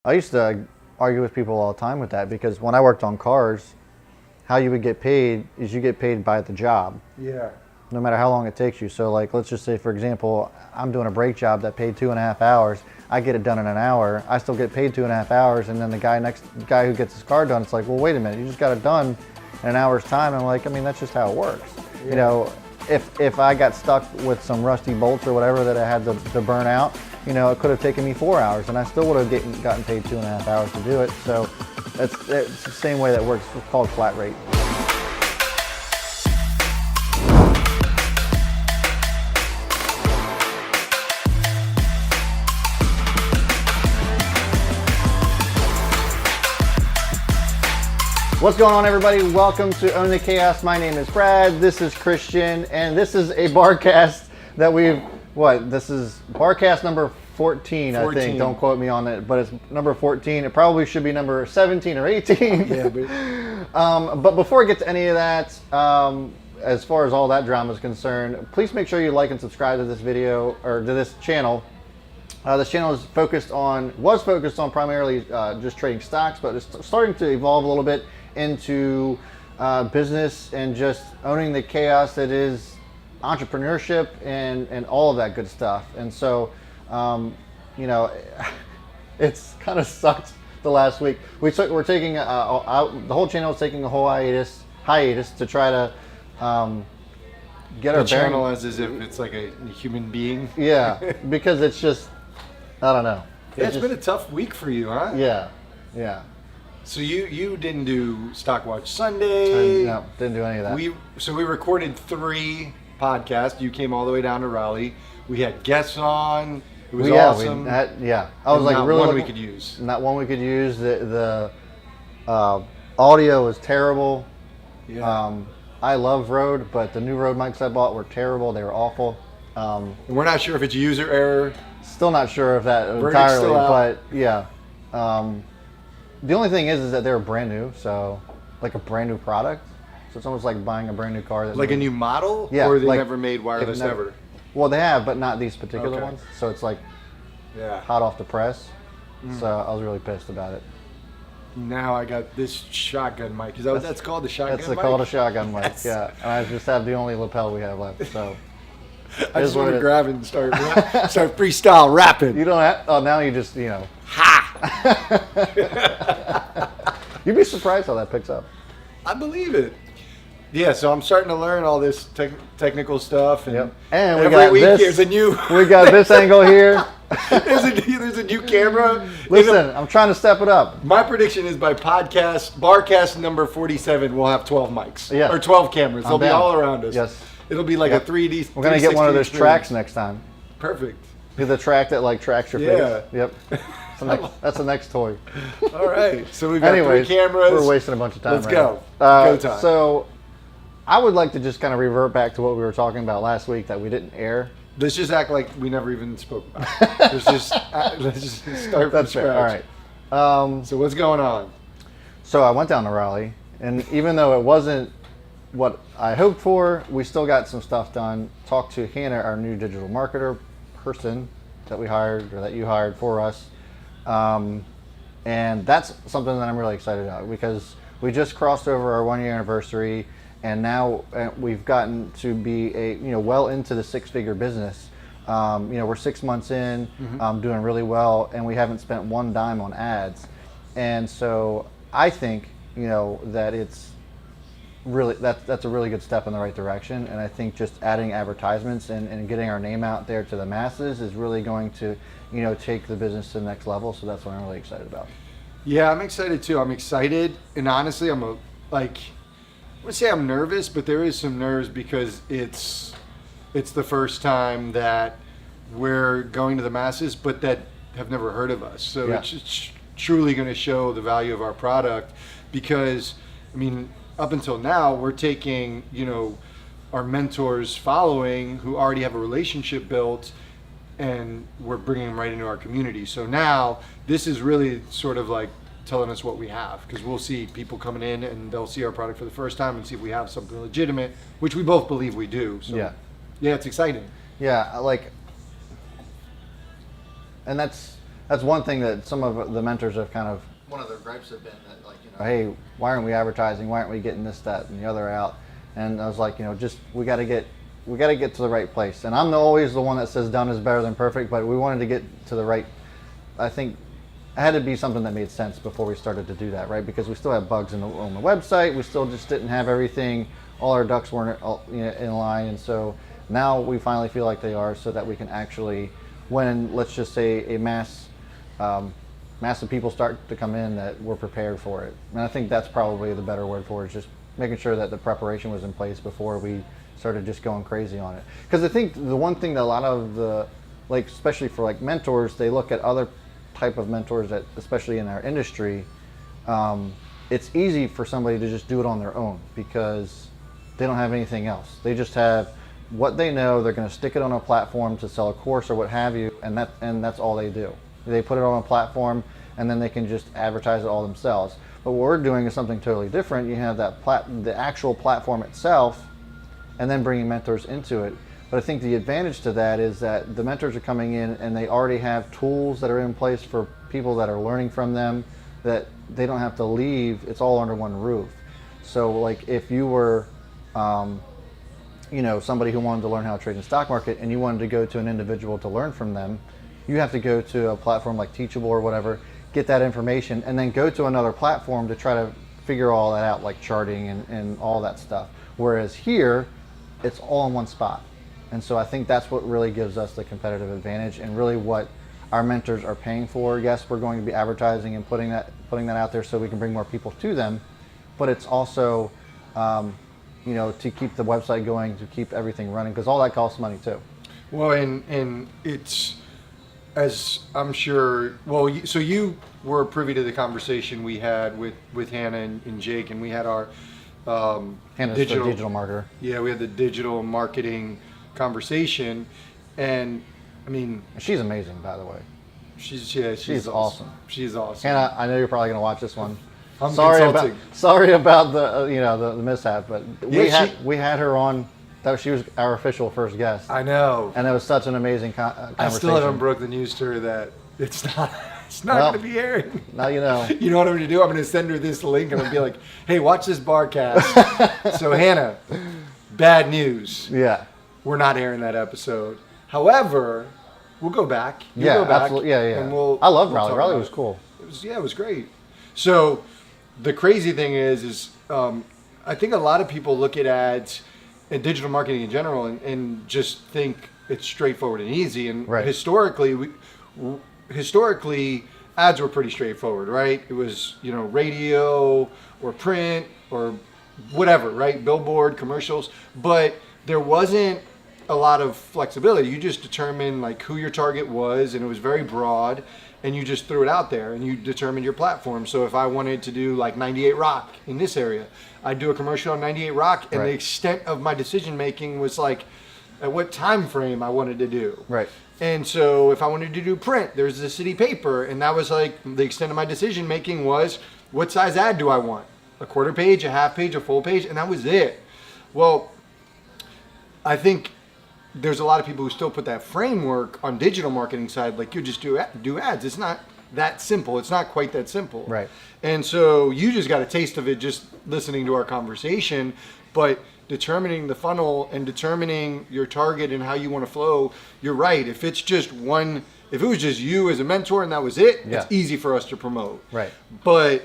I used to argue with people all the time with that because when I worked on cars, how you would get paid is you get paid by the job. Yeah. No matter how long it takes you. So like, let's just say, for example, I'm doing a brake job that paid 2.5 hours. I get it done in an hour. I still get paid 2.5 hours. And then the guy who gets his car done, it's like, well, wait a minute, you just got it done in an hour's time. I'm like, I mean, that's just how it works. Yeah. You know, if I got stuck with some rusty bolts or whatever that I had to burn out, you know, it could have taken me 4 hours and I still would have gotten paid 2.5 hours to do it. So it's the same way that works. It's called flat rate. What's going on, everybody? Welcome to Own the Chaos. My name is Brad. This is Christian, and this is a Barcast that this is Barcast number 14, I think. Don't quote me on it, but it's number 14. It probably should be number 17 or 18. Yeah, but before I get to any of that, as far as all that drama is concerned, please make sure you like and subscribe to this video or to this channel. This channel was focused on primarily just trading stocks, but it's starting to evolve a little bit into business and just owning the chaos that is entrepreneurship and all of that good stuff. And so, you know, it's kind of sucked the last week. We're taking the whole channel is taking a whole hiatus to try to get our channel as if it's like a human being. Yeah, because it's just, I don't know. It's been a tough week for you, huh? Yeah. So you didn't do Stock Watch Sunday. No, didn't do any of that. We recorded 3 podcasts. You came all the way down to Raleigh. We had guests on. It was awesome. I was like, not really one we could use. Not one we could use. The audio was terrible. Yeah. I love Rode, but the new Rode mics I bought were terrible. They were awful. We're not sure if it's user error. Still not sure of that entirely, but yeah. The only thing is that they're brand new, so like a brand new product. So it's almost like buying a brand new car. Like a new model? Yeah. Or they never made wireless ever? Well, they have, but not these particular ones. So it's like hot off the press. So I was really pissed about it. Now I got this shotgun mic. Is that what that's called? The shotgun mic? That's called a shotgun mic, yeah. And I just have the only lapel we have left, so. I just want to grab it and start freestyle rapping. You don't have, now you just, you know. Ha! You'd be surprised how that picks up. I believe it. Yeah, so I'm starting to learn all this technical stuff. And, and we every got week this. There's a new. We got this angle here. there's a new camera. Listen, I'm trying to step it up. My prediction is by Barcast number 47, we'll have 12 mics. Yeah. Or 12 cameras. They'll be all around us. Yes. It'll be like a 3D. We're going to get one of those tracks next time. Perfect. The track that like tracks your face. Yep. That's the next toy. All right. So we've got 3 cameras. We're wasting a bunch of time. Let's go. Go time. So I would like to just kind of revert back to what we were talking about last week that we didn't air. Let's just act like we never even spoke about it. Let's just start from scratch. Fair. All right. So what's going on? So I went down to Raleigh, and even though it wasn't what I hoped for, we still got some stuff done. Talked to Hannah, our new digital marketer person that we hired, or that you hired for us. And that's something that I'm really excited about because we just crossed over our 1-year anniversary, and now we've gotten to be well into the 6-figure business. We're 6 months in, doing really well, and we haven't spent one dime on ads. And so I think, that it's really, that's a really good step in the right direction. And I think just adding advertisements and getting our name out there to the masses is really going to, take the business to the next level. So that's what I'm really excited about. Yeah, I'm excited too. I'm excited, and honestly, I wouldn't say I'm nervous, but there is some nerves because it's the first time that we're going to the masses, but that have never heard of us. So it's truly going to show the value of our product because, up until now, we're taking, our mentors following who already have a relationship built, and we're bringing them right into our community. So now this is really sort of like telling us what we have, because we'll see people coming in and they'll see our product for the first time and see if we have something legitimate, which we both believe we do. So yeah, it's exciting. Yeah, and that's that's one thing that some of the mentors have kind of, one of their gripes have been that, like, hey, why aren't we advertising? Why aren't we getting this, that, and the other out? And I was like, just we got to get to the right place. And I'm always the one that says done is better than perfect, but we wanted to get to the right. I think it had to be something that made sense before we started to do that, right? Because we still have bugs on the website. We still just didn't have everything. All our ducks weren't in line, and so now we finally feel like they are, so that we can actually, when, let's just say, a mass of people start to come in, that we're prepared for it. And I think that's probably the better word for it, is just making sure that the preparation was in place before we started just going crazy on it. Because I think the one thing that a lot of the, like, especially for like mentors, they look at other type of mentors that, especially in our industry, it's easy for somebody to just do it on their own because they don't have anything else. They just have what they know. They're going to stick it on a platform to sell a course or what have you, and that's all they do. They put it on a platform, and then they can just advertise it all themselves. But what we're doing is something totally different. You have the actual platform itself, and then bringing mentors into it. But I think the advantage to that is that the mentors are coming in and they already have tools that are in place for people that are learning from them, that they don't have to leave. It's all under one roof. So like if you were somebody who wanted to learn how to trade in the stock market and you wanted to go to an individual to learn from them, you have to go to a platform like Teachable or whatever, get that information, and then go to another platform to try to figure all that out, like charting and all that stuff. Whereas here, it's all in one spot. And so I think that's what really gives us the competitive advantage, and really what our mentors are paying for. Yes, we're going to be advertising and putting that out there so we can bring more people to them, but it's also to keep the website going, to keep everything running, because all that costs money too. Well, and it's, as I'm sure, so you were privy to the conversation we had with Hannah and Jake, and we had our Hannah's the digital marketer. Yeah, we had the digital marketing conversation, and I mean, she's amazing, by the way. She's awesome. She's awesome. Hannah, I know you're probably going to watch this one. I'm sorry consulting. about the the mishap, but we had her on. She was our official first guest. I know, and it was such an amazing conversation. I still haven't broke the news to her that it's not going to be airing. Now you know. You know what I'm going to do? I'm going to send her this link and I'll be like, "Hey, watch this Barcast." So Hannah, bad news. Yeah, we're not airing that episode. However, we'll go back. Absolutely. Yeah. And I love Raleigh. Raleigh was cool. It was great. So the crazy thing is I think a lot of people look at ads and digital marketing in general and just think it's straightforward and easy. And right. historically, ads were pretty straightforward, right? It was, radio or print or whatever, right? Billboard, commercials, but there wasn't a lot of flexibility. You just determined like who your target was, and it was very broad, and you just threw it out there and you determined your platform. So if I wanted to do like 98 Rock in this area, I'd do a commercial on 98 Rock, and the extent of my decision making was like at what time frame I wanted to do. Right. And so if I wanted to do print, there's the city paper, and that was like the extent of my decision making was what size ad do I want? A quarter page, a half page, a full page, and that was it. Well, I think there's a lot of people who still put that framework on digital marketing side, like you just do ads. It's not that simple. It's not quite that simple. Right. And so you just got a taste of it just listening to our conversation, but determining the funnel and determining your target and how you want to flow, you're right. If it's just if it was just you as a mentor and that was it, it's easy for us to promote. Right. But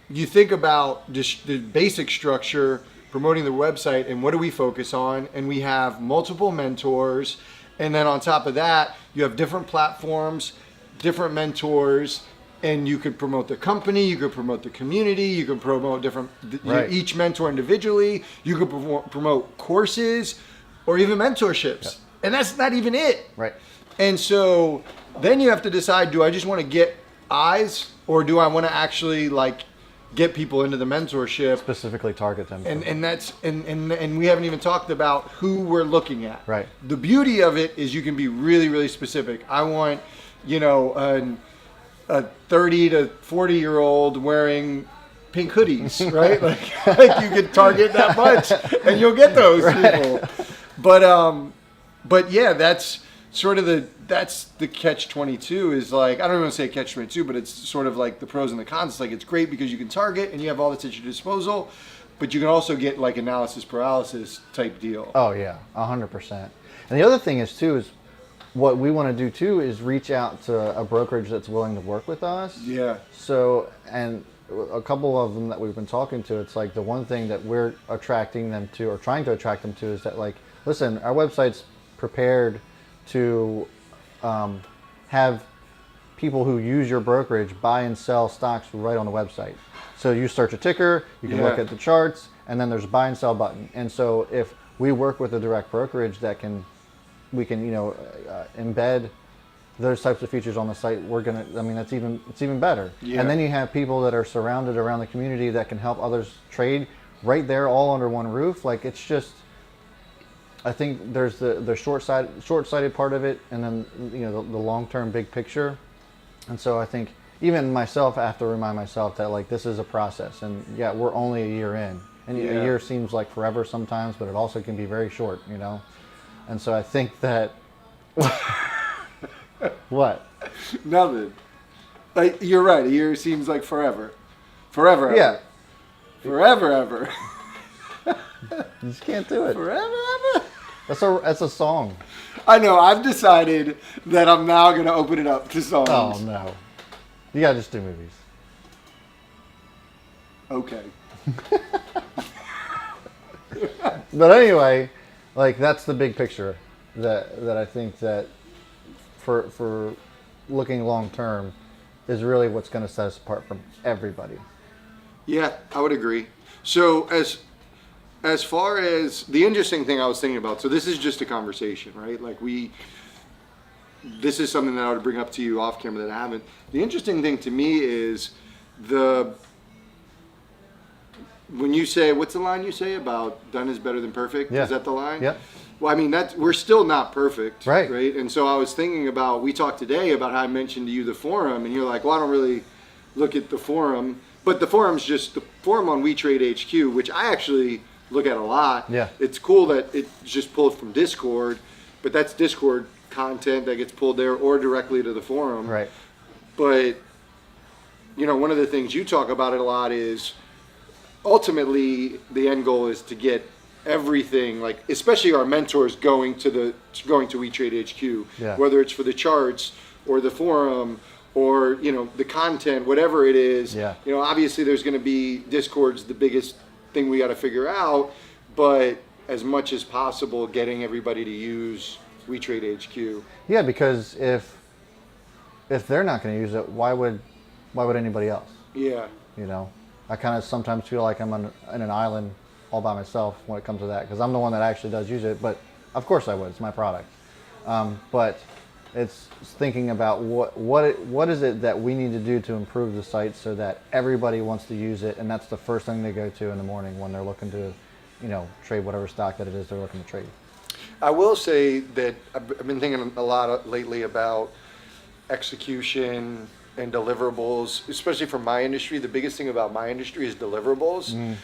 you think about just the basic structure, promoting the website, and what do we focus on? And we have multiple mentors. And then on top of that, you have different platforms, different mentors, and you could promote the company, you could promote the community, you could promote each mentor individually, you could promote courses or even mentorships. Yep. And that's not even it. Right. And so then you have to decide, do I just want to get eyes, or do I want to actually like get people into the mentorship, specifically target them, and that's and we haven't even talked about who we're looking at. Right. The beauty of it is you can be really, really specific. I want a 30 to 40-year-old wearing pink hoodies, right? like you could target that much and you'll get those people. But yeah, that's sort of that's the catch-22 is like, I don't even want to say catch-22, but it's sort of like the pros and the cons. It's like, it's great because you can target and you have all this at your disposal, but you can also get like analysis paralysis type deal. Oh yeah, 100%. And the other thing is too, is what we want to do too is reach out to a brokerage that's willing to work with us. Yeah. So, and a couple of them that we've been talking to, it's like the one thing that we're attracting them to, or trying to attract them to, is that like, listen, our website's prepared to have people who use your brokerage buy and sell stocks right on the website. So you search a ticker, you can look at the charts, and then there's a buy and sell button. And so if we work with a direct brokerage that we can embed those types of features on the site, it's even better. Yeah. And then you have people that are surrounded around the community that can help others trade right there, all under one roof. Like, it's just, I think there's the short-sighted part of it, and then the long-term big picture. And so I think even myself, I have to remind myself that like this is a process, and yeah, we're only a year in, and a year seems like forever sometimes, but it also can be very short, And so I think that what? Nothing. Like, you're right. A year seems like forever. Forever. Ever. Yeah. Forever ever. You just can't do it. Forever ever. That's a song. I know. I've decided that I'm now going to open it up to songs. Oh no. You gotta just do movies. Okay. But anyway, like, that's the big picture that I think that for looking long term is really what's going to set us apart from everybody. Yeah, I would agree. So as far as the interesting thing I was thinking about, so this is just a conversation, right? Like, this is something that I would bring up to you off camera that I haven't. The interesting thing to me is when you say, what's the line you say about done is better than perfect? Yeah. Is that the line? Yeah. Well, I mean, we're still not perfect, right? And so I was thinking about, we talked today about how I mentioned to you the forum, and you're like, well, I don't really look at the forum, but the forum's just the forum on WeTrade HQ, which I actually look at a lot. Yeah. It's cool that it's just pulled from Discord, but that's Discord content that gets pulled there or directly to the forum. Right. But, one of the things you talk about it a lot is ultimately the end goal is to get everything, like especially our mentors going to WeTrade HQ, whether it's for the charts or the forum or the content, whatever it is. Obviously there's going to be Discord's the biggest thing we got to figure out, but as much as possible getting everybody to use WeTrade HQ. Yeah, because if they're not going to use it, why would anybody else? Yeah. I kind of sometimes feel like I'm in an island all by myself when it comes to that, because I'm the one that actually does use it, but of course I would. It's my product. But it's thinking about what is it that we need to do to improve the site so that everybody wants to use it, and that's the first thing they go to in the morning when they're looking to, trade whatever stock that it is they're looking to trade. I will say that I've been thinking a lot lately about execution and deliverables, especially for my industry. The biggest thing about my industry is deliverables.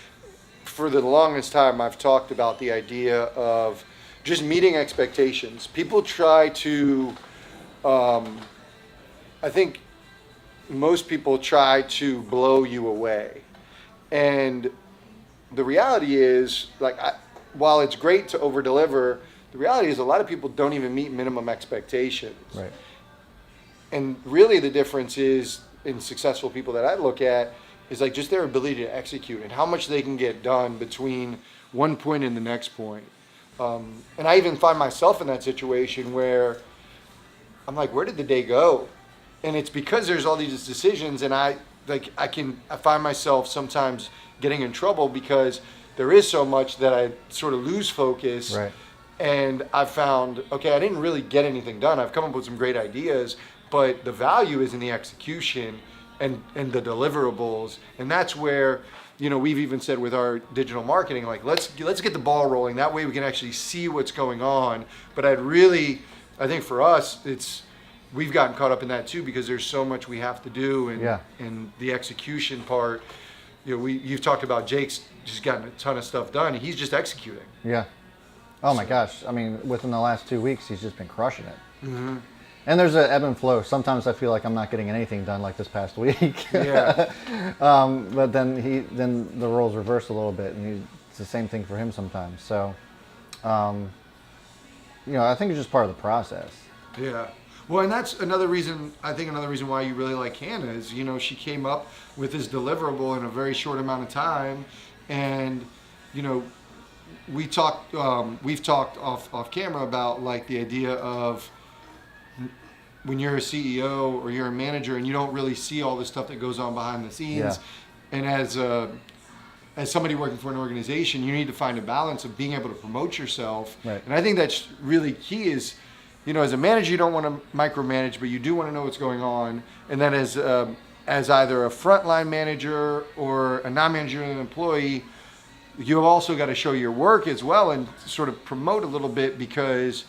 For the longest time, I've talked about the idea of just meeting expectations. People try to, I think most people try to blow you away. And the reality is, while it's great to over-deliver, the reality is a lot of people don't even meet minimum expectations. Right. And really the difference is, in successful people that I look at, is like just their ability to execute and how much they can get done between one point and the next point. And I even find myself in that situation where I'm like, where did the day go? And it's because there's all these decisions, and I find myself sometimes getting in trouble because there is so much that I sort of lose focus. Right. And I've found, okay, I didn't really get anything done. I've come up with some great ideas, but the value is in the execution and the deliverables. And that's where, we've even said with our digital marketing, like, let's get the ball rolling. That way we can actually see what's going on. But I think for us, we've gotten caught up in that too, because there's so much we have to do, and the execution part. You've talked about Jake's just gotten a ton of stuff done. He's just executing. Yeah. Oh my gosh! I mean, within the last 2 weeks, he's just been crushing it. Mm-hmm. And there's an ebb and flow. Sometimes I feel like I'm not getting anything done, like this past week. Yeah. But then the roles reverse a little bit, and it's the same thing for him sometimes. So, I think it's just part of the process. Yeah. Well, and that's another reason, I think another reason why you really like Hannah is, she came up with this deliverable in a very short amount of time. And, we've talked off camera about like the idea of when you're a CEO or you're a manager and you don't really see all the stuff that goes on behind the scenes. Yeah. And as somebody working for an organization, you need to find a balance of being able to promote yourself. Right. And I think that's really key is, as a manager, you don't want to micromanage, but you do want to know what's going on. And then as either a frontline manager or a non-managerial employee, you've also got to show your work as well and sort of promote a little bit, because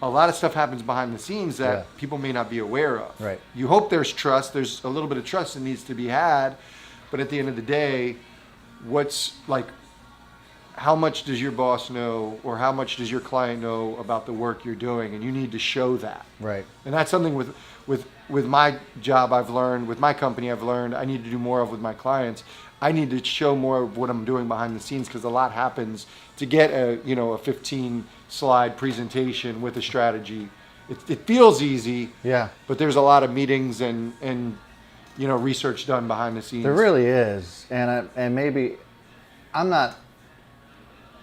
a lot of stuff happens behind the scenes that people may not be aware of. Right. You hope there's trust. There's a little bit of trust that needs to be had. But at the end of the day, how much does your boss know, or how much does your client know about the work you're doing? And you need to show that. Right. And that's something with my job I've learned, with my company I've learned, I need to do more of with my clients. I need to show more of what I'm doing behind the scenes, because a lot happens to get a 15 slide presentation with a strategy. It feels easy. Yeah. But there's a lot of meetings and research done behind the scenes. There really is. And maybe I'm not,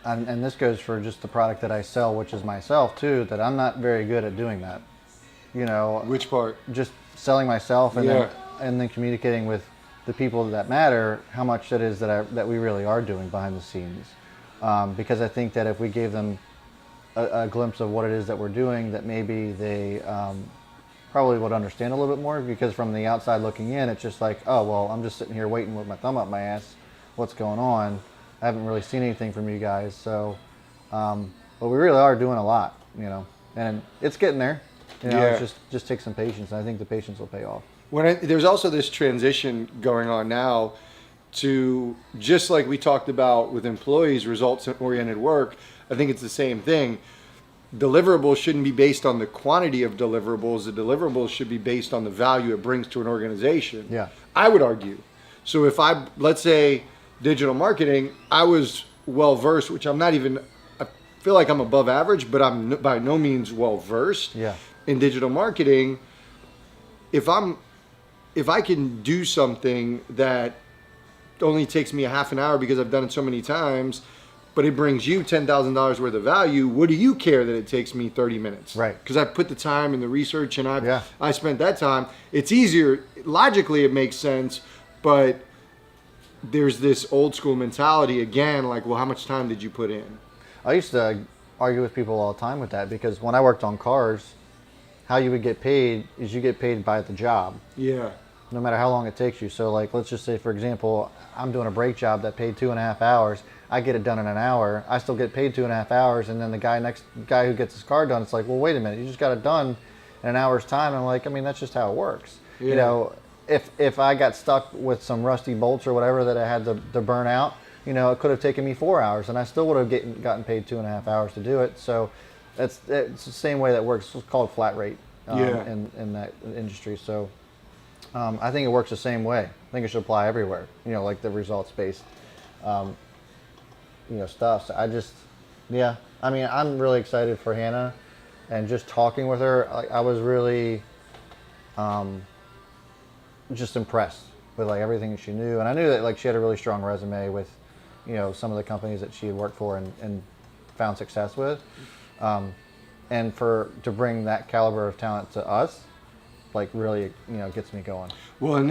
and this goes for just the product that I sell, which is myself too, that I'm not very good at doing that. Which part? Just selling myself and then communicating with the people that matter, how much it is that we really are doing behind the scenes. Because I think that if we gave them a glimpse of what it is that we're doing, that maybe they probably would understand a little bit more, because from the outside looking in, it's just like, oh, well, I'm just sitting here waiting with my thumb up my ass. What's going on? I haven't really seen anything from you guys. So, but we really are doing a lot, and it's getting there. It just takes some patience, and I think the patience will pay off. There's also this transition going on now to, just like we talked about with employees, results-oriented work, I think it's the same thing. Deliverables shouldn't be based on the quantity of deliverables. The deliverables should be based on the value it brings to an organization. Yeah. I would argue. So if let's say digital marketing, I was well-versed, which I'm not even, I feel like I'm above average, but I'm by no means well-versed in digital marketing. If I can do something that only takes me a half an hour because I've done it so many times, but it brings you $10,000 worth of value, what do you care that it takes me 30 minutes? Right. Because I put the time and the research and I spent that time. It's easier. Logically, it makes sense, but there's this old school mentality again, like, well, how much time did you put in? I used to argue with people all the time with that, because when I worked on cars, how you would get paid is you get paid by the job. Yeah. No matter how long it takes you. So like, let's just say, for example, I'm doing a brake job that paid 2.5 hours. I get it done in an hour. I still get paid 2.5 hours. And then the guy who gets his car done, it's like, well, wait a minute, you just got it done in an hour's time. And I'm like, I mean, that's just how it works. Yeah. If I got stuck with some rusty bolts or whatever that I had to burn out, it could have taken me 4 hours, and I still would have gotten paid 2.5 hours to do it. So it's the same way that works. It's called flat rate in that industry. So I think it works the same way. I think it should apply everywhere. Like the results based, stuff. So I'm really excited for Hannah, and just talking with her, I was really just impressed with like everything that she knew, and I knew that like she had a really strong resume with, some of the companies that she had worked for and found success with. And to bring that caliber of talent to us, like really, gets me going. Well, and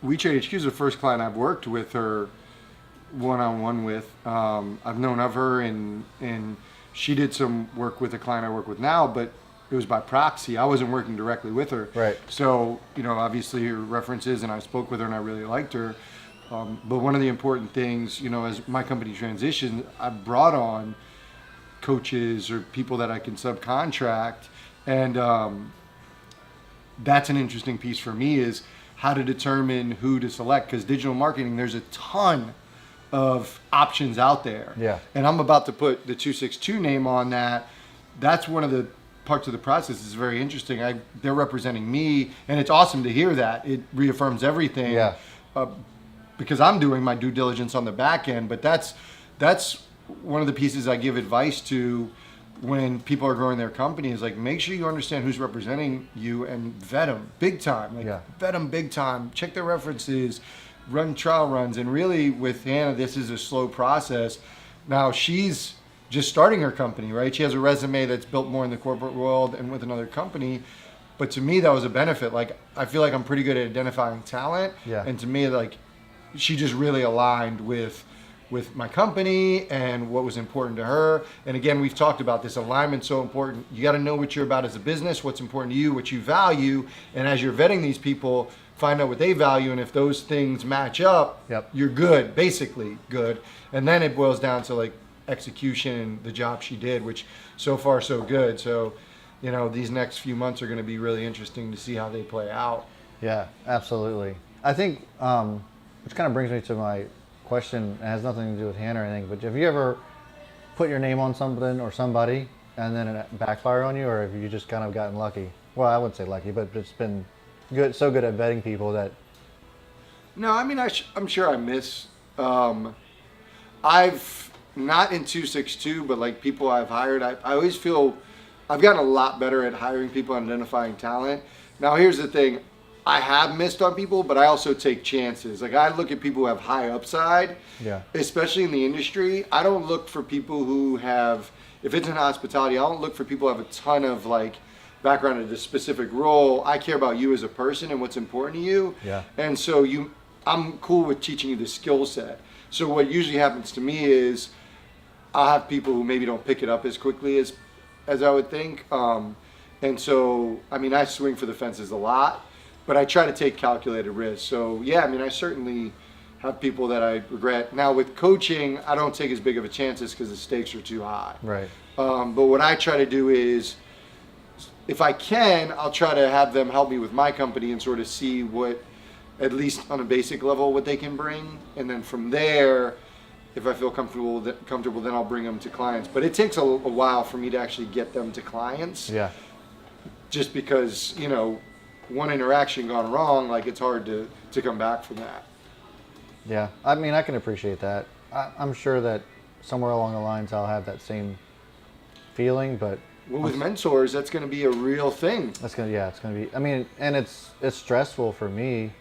We Trade HQ is the first client I've worked with her one-on-one with. I've known of her, and she did some work with a client I work with now, but it was by proxy. I wasn't working directly with her. Right. So, obviously her references, and I spoke with her and I really liked her. But one of the important things, as my company transitioned, I brought on coaches or people that I can subcontract. And that's an interesting piece for me, is how to determine who to select. Because digital marketing, there's a ton of options out there. Yeah. And I'm about to put the 262 name on that. That's one of the parts of the process is very interesting. They're representing me, and it's awesome to hear that. It reaffirms everything. Yeah. Because I'm doing my due diligence on the back end, but that's one of the pieces I give advice to when people are growing their company is like, make sure you understand who's representing you and vet them big time. Like, vet them big time. Check their references, run trial runs. And really with Hannah, this is a slow process. Now she's just starting her company, right? She has a resume that's built more in the corporate world and with another company. But to me, that was a benefit. Like, I feel like I'm pretty good at identifying talent. Yeah. And to me, like, she just really aligned with my company and what was important to her. And again, we've talked about this alignment's so important. You got to know what you're about as a business, what's important to you, what you value. And as you're vetting these people, find out what they value. And if those things match up, you're good, basically good. And then it boils down to like execution and the job she did, which so far so good. So, you know, these next few months are going to be really interesting to see how they play out. Yeah, absolutely. I think, which kind of brings me to my question. It has nothing to do with Hannah or anything, but have you ever put your name on something or somebody and then it backfired on you, or have you just kind of gotten lucky? Well, I wouldn't say lucky, but it's been good, so good at vetting people that... No, I mean, I'm sure I miss. I've not in 262, but like people I've hired, I always feel I've gotten a lot better at hiring people and identifying talent. Now, here's the thing. I have missed on people, but I also take chances. Like, I look at people who have high upside, especially in the industry. I don't look for people who have, if it's in hospitality, I don't look for people who have a ton of like background in a specific role. I care about you as a person and what's important to you. Yeah. And so I'm cool with teaching you the skill set. So what usually happens to me is I'll have people who maybe don't pick it up as quickly as I would think. And so, I mean, I swing for the fences a lot. But I try to take calculated risks. So yeah, I mean, I certainly have people that I regret. Now with coaching, I don't take as big of a chances because the stakes are too high. Right. But what I try to do is, if I can, I'll try to have them help me with my company and sort of see what, at least on a basic level, what they can bring. And then from there, if I feel comfortable, then I'll bring them to clients. But it takes a while for me to actually get them to clients. Yeah. Just because, you know, one interaction gone wrong, like it's hard to come back from that. Yeah, I mean, I can appreciate that. I'm sure that somewhere along the lines I'll have that same feeling, but... Well, with mentors, that's going to be a real thing. It's going to be, I mean, and it's stressful for me,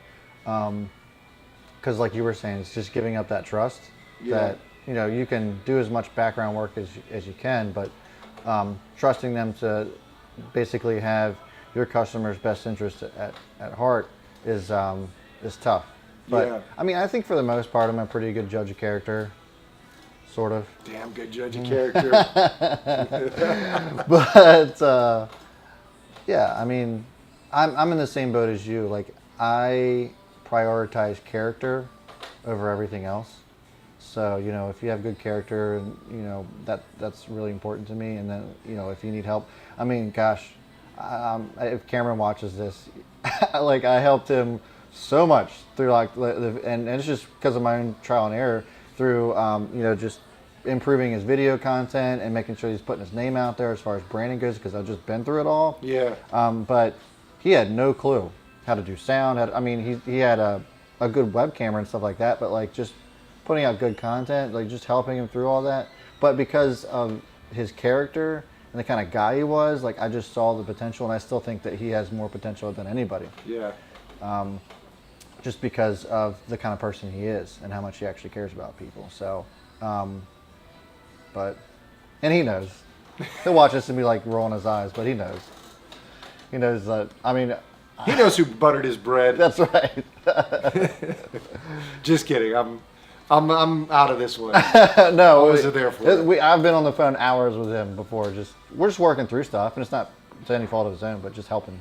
because like you were saying, it's just giving up that trust that, you know, you can do as much background work as you can, but trusting them to basically have your customer's best interest at heart is tough. But I mean, I think for the most part, I'm a pretty good judge of character, sort of. Damn good judge of character. But yeah, I mean, I'm in the same boat as you. Like, I prioritize character over everything else. So, you know, if you have good character, and you know that's really important to me. And then, you know, if you need help, I mean, gosh. If Cameron watches this, like I helped him so much through like and it's just because of my own trial and error through you know, just improving his video content and making sure he's putting his name out there as far as branding goes, because I've just been through it all. Yeah. But he had no clue how to do sound. I mean, he had a good web camera and stuff like that, but like just putting out good content, like just helping him through all that. But because of his character and the kind of guy he was, like I just saw the potential, and I still think that he has more potential than anybody. Yeah. Just because of the kind of person he is and how much he actually cares about people. So, but, and he knows. He'll watch this and be like rolling his eyes, but he knows. He knows that, I mean. He knows who buttered his bread. That's right. Just kidding. I'm out of this one. No, what was it there for? I've been on the phone hours with him before. We're just working through stuff, and it's not to any fault of his own, but just helping.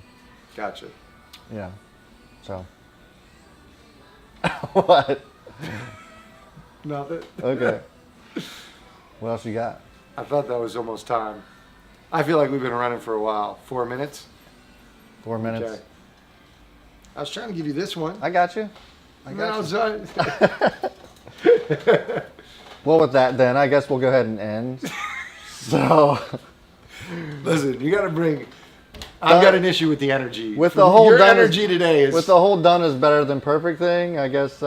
Gotcha. Yeah. So. What? Nothing. Okay. What else you got? I thought that was almost time. I feel like we've been running for a while. 4 minutes? 4 minutes. Okay. I was trying to give you this one. I got you. I got you. Well, with that, then I guess we'll go ahead and end. So, Listen, you got to bring. I've got an issue with the energy. with the whole your done energy today is with the whole done is better than perfect thing. I guess.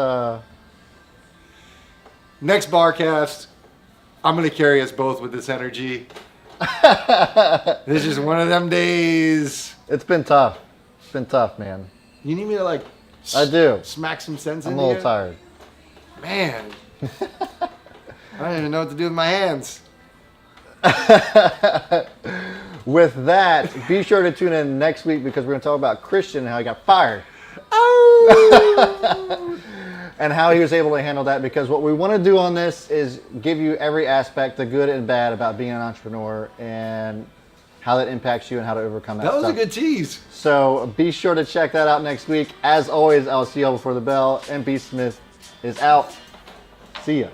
Next Barcast, I'm gonna carry us both with this energy. This is one of them days. It's been tough. It's been tough, man. You need me to like. I do. Smack some sense I'm in a little here? tired. Man. I don't even know what to do with my hands. With that, be sure to tune in next week because we're going to talk about Christian and how he got fired. Oh! And how he was able to handle that, because what we want to do on this is give you every aspect, the good and bad, about being an entrepreneur and how that impacts you and how to overcome that That was stuff. a good tease. So be sure to check that out next week. As always, I'll see y'all before the bell. MB Smith is out. See ya.